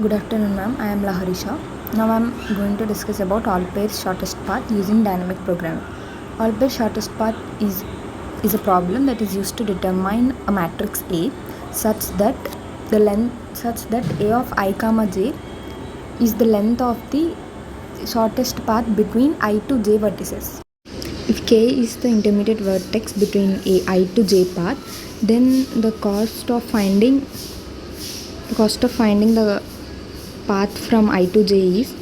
Good afternoon, ma'am. I am Laharisha. Now I am going to discuss about all pairs shortest path using dynamic programming. All pairs shortest path is a problem that is used to determine a matrix A such that A of I comma j is the length of the shortest path between I to j vertices. If k is the intermediate vertex between I to j path, then the cost of finding the path from I to j is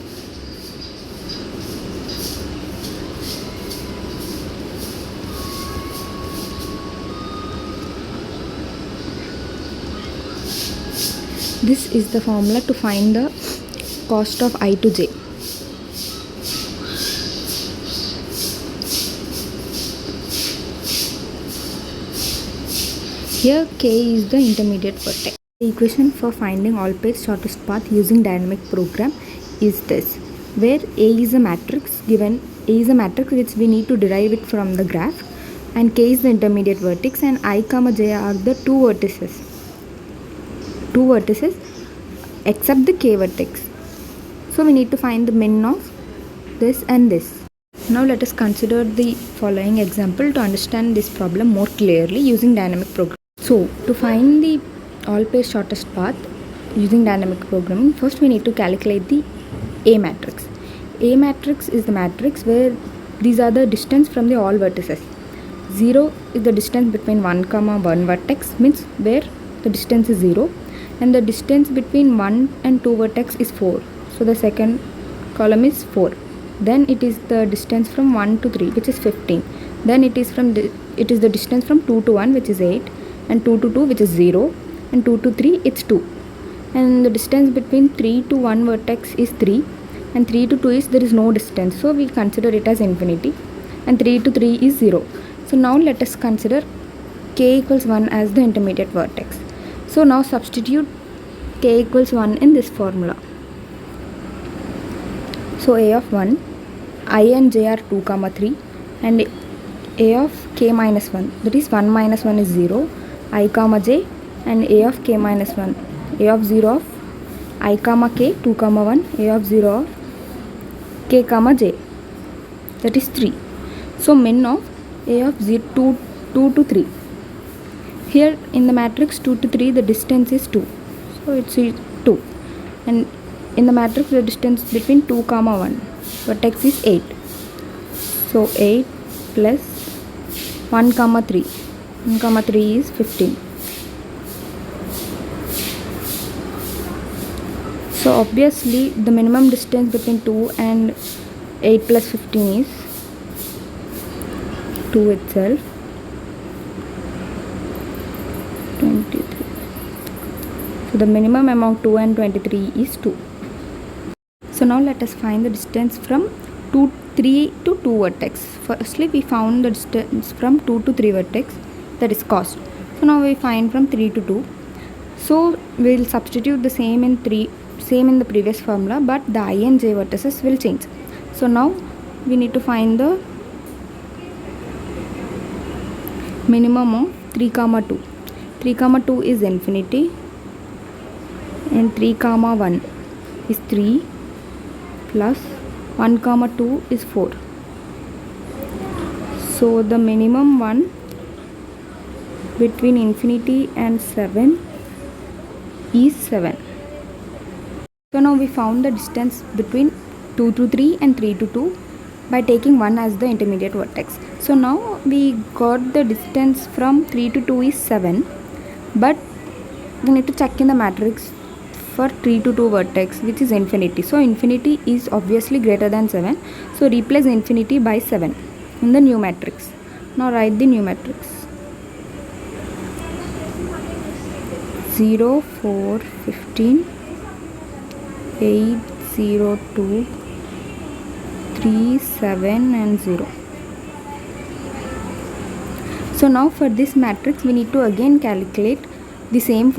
this is the formula to find the cost of I to j. Here k is the intermediate vertex. The equation for finding all pairs shortest path using dynamic program is this, where A is a matrix which we need to derive it from the graph, and k is the intermediate vertex, and I comma j are the two vertices except the k vertex. So we need to find the min of this and this. Now let us consider the following example to understand this problem more clearly using dynamic programming. So to find the all pairs shortest path using dynamic programming, first we need to calculate the A matrix. A matrix is the matrix where these are the distance from the all vertices. 0 is the distance between 1 comma 1 vertex, means where the distance is 0, and the distance between 1 and 2 vertex is 4. So the second column is 4. Then it is the distance from 1 to 3, which is 15. Then it is the distance from 2 to 1, which is 8, and 2 to 2, which is 0, and 2 to 3, it's 2. And the distance between 3 to 1 vertex is 3, and 3 to 2 is there is no distance, so we consider it as infinity, and 3 to 3 is 0. So now let us consider k equals 1 as the intermediate vertex. So now substitute k equals 1 in this formula. So A of 1, I and j are 2 comma 3, and A of k minus 1, that is 1 minus 1 is 0, I comma j, and A of k minus 1, A of 0 of I comma k 2 comma 1, A of 0 of k comma j, that is 3. So min of A of 2 to 3. Here in the matrix 2 to 3 the distance is 2, so it's 2, and in the matrix the distance between 2 comma 1 vertex is 8. So 8 plus 1 comma 3, 1 comma 3 is 15. So obviously the minimum distance between 2 and 8 plus 15 is 2 itself, 23. So the minimum among 2 and 23 is 2. So now let us find the distance from 3 to 2 vertex. Firstly we found the distance from 2 to 3 vertex, that is cost. So now we find from 3 to 2. So we will substitute the same in the previous formula, but the I and j vertices will change. So now we need to find the minimum of 3 comma 2. 3 comma 2 is infinity, and 3 comma 1 is 3, plus 1 comma 2 is 4. So the minimum one between infinity and 7 is 7. So now we found the distance between 2 to 3 and 3 to 2 by taking 1 as the intermediate vertex. So now we got the distance from 3 to 2 is 7, but we need to check in the matrix for 3 to 2 vertex, which is infinity. So infinity is obviously greater than 7, so replace infinity by 7 in the new matrix. Now write the new matrix. 0, 4, 15, 8, 0, 2, 3, 7 and 0. So now for this matrix we need to again calculate the same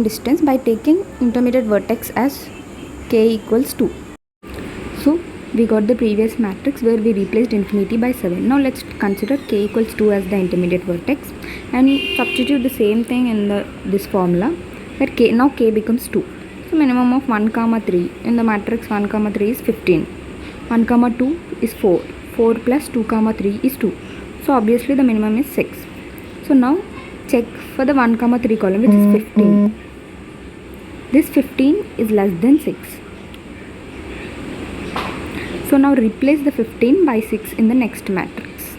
distance by taking intermediate vertex as k equals 2. So we got the previous matrix where we replaced infinity by 7. Now let's consider k equals 2 as the intermediate vertex and substitute the same thing in this formula, where k becomes 2. So minimum of 1 comma 3 in the matrix 1 comma 3 is 15. 1 comma 2 is 4. 4 plus 2 comma 3 is 2. So obviously the minimum is 6. So now check for the 1 comma 3 column, which is 15. This 15 is less than 6. So now replace the 15 by 6 in the next matrix.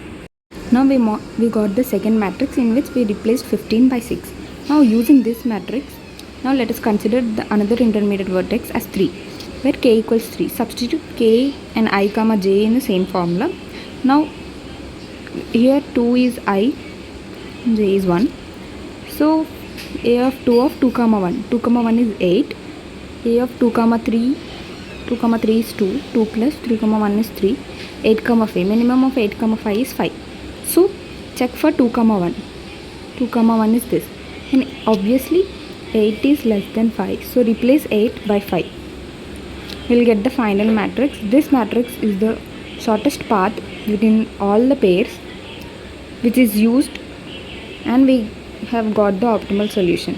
Now we got the second matrix in which we replaced 15 by 6. Now using this matrix, now let us consider the another intermediate vertex as 3, where k equals 3. Substitute k and I comma j in the same formula. Now here 2 is I, j is 1. So a of 2 comma 1. 2 comma 1 is 8. A of 2 comma 3. 2 comma 3 is 2. 2 plus 3 comma 1 is 3. 8 comma 5. Minimum of 8 comma 5 is 5. So check for 2 comma 1. 2 comma 1 is this. And obviously 8 is less than 5. So replace 8 by 5. We'll get the final matrix. This matrix is the shortest path within all the pairs which is used, and we have got the optimal solution.